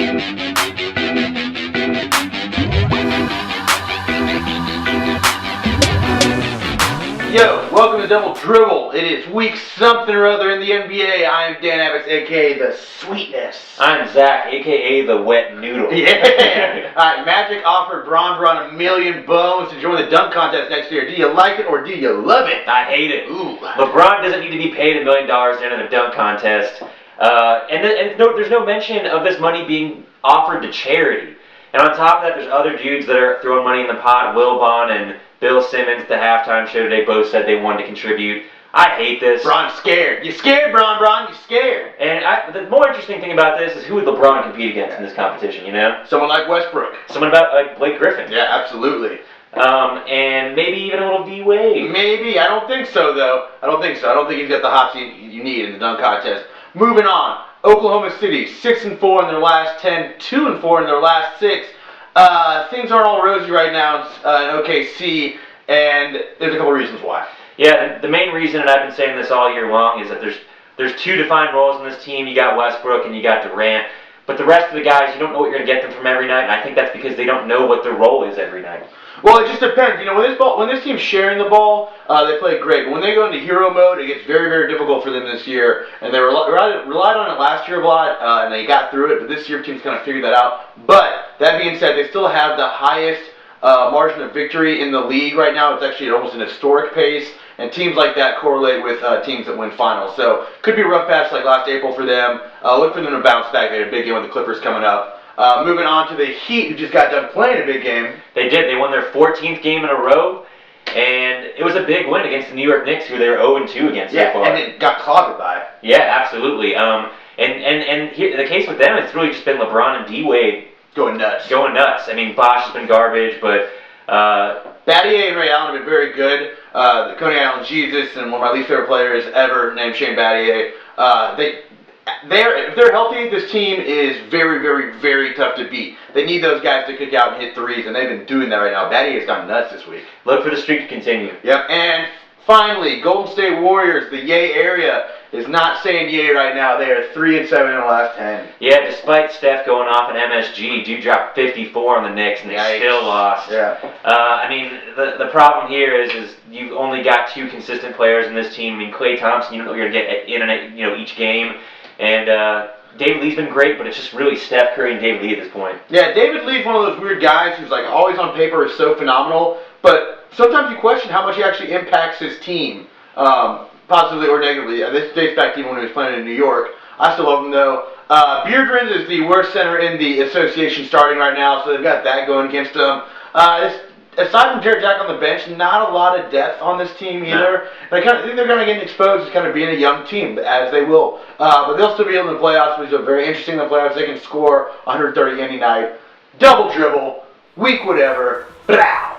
Yo, welcome to Double Dribble. It is week something or other in the NBA. I am Dan Abbott, aka The Sweetness. I'm Zach, aka The Wet Noodle. Yeah. Alright, Magic offered Bron $1 million to join the dunk contest next year. Do you like it or do you love it? I hate it. Ooh. LeBron doesn't need to be paid $1 million to enter the dunk contest. There's no mention of this money being offered to charity. And on top of that, there's other dudes that are throwing money in the pot. Wilbon and Bill Simmons, the halftime show today, both said they wanted to contribute. I hate this. Bron's scared. You scared, Bron? You scared? And the more interesting thing about this is who would LeBron compete against in this competition, you know? Someone like Westbrook. Someone about like Blake Griffin. Yeah, absolutely. And maybe even a little D-Wade. Maybe. I don't think so, though. I don't think he's got the hops you need in the dunk contest. Moving on. Oklahoma City, 6-4 in their last 10, 2-4 in their last 6. Things aren't all rosy right now in OKC, and there's a couple reasons why. Yeah, the main reason, and I've been saying this all year long, is that there's two defined roles in this team. You got Westbrook and you got Durant. But the rest of the guys, you don't know what you're going to get them from every night, and I think that's because they don't know what their role is every night. Well, it just depends. You know, when this team's sharing the ball, they play great. But when they go into hero mode, it gets very, very difficult for them this year. And they relied on it last year a lot, and they got through it. But this year, team's kind of figured that out. But that being said, they still have the highest margin of victory in the league right now. It's actually almost an historic pace. And teams like that correlate with teams that win finals. So could be a rough patch like last April for them. Look for them to bounce back. They had a big game with the Clippers coming up. Moving on to the Heat, who just got done playing a big game. They did. They won their 14th game in a row, and it was a big win against the New York Knicks, who they were 0-2 against so far. And it got clobbered by. Yeah, absolutely. And here, the case with them, it's really just been LeBron and D-Wade going nuts. I mean, Bosh has been garbage, but Battier and Ray Allen have been very good. The Coney Island Jesus and one of my least favorite players ever, named Shane Battier. If they're healthy, this team is very, very, very tough to beat. They need those guys to kick out and hit threes, and they've been doing that right now. Battier's gone nuts this week. Look for the streak to continue. Yep, and finally, Golden State Warriors, the yay area, is not saying yay right now. They are 3-7 in the last 10. Yeah, despite Steph going off in MSG, dude dropped 54 on the Knicks, and they still lost. Yeah. I mean, the problem here is you've only got two consistent players in this team. I mean, Klay Thompson, you don't know you're going to get in and each game. And David Lee's been great, but it's just really Steph Curry and David Lee at this point. Yeah, David Lee's one of those weird guys who's like always on paper is so phenomenal, but sometimes you question how much he actually impacts his team, positively or negatively. This dates back to even when he was playing in New York. I still love him though. Beardrins is the worst center in the association starting right now, so they've got that going against them. Aside from Jarrett Jack on the bench, not a lot of depth on this team either. No. I think they're going to get exposed as kind of being a young team, as they will. But they'll still be able to play playoffs, which is very interesting in the playoffs. They can score 130 any night. Double dribble, week whatever. Blah!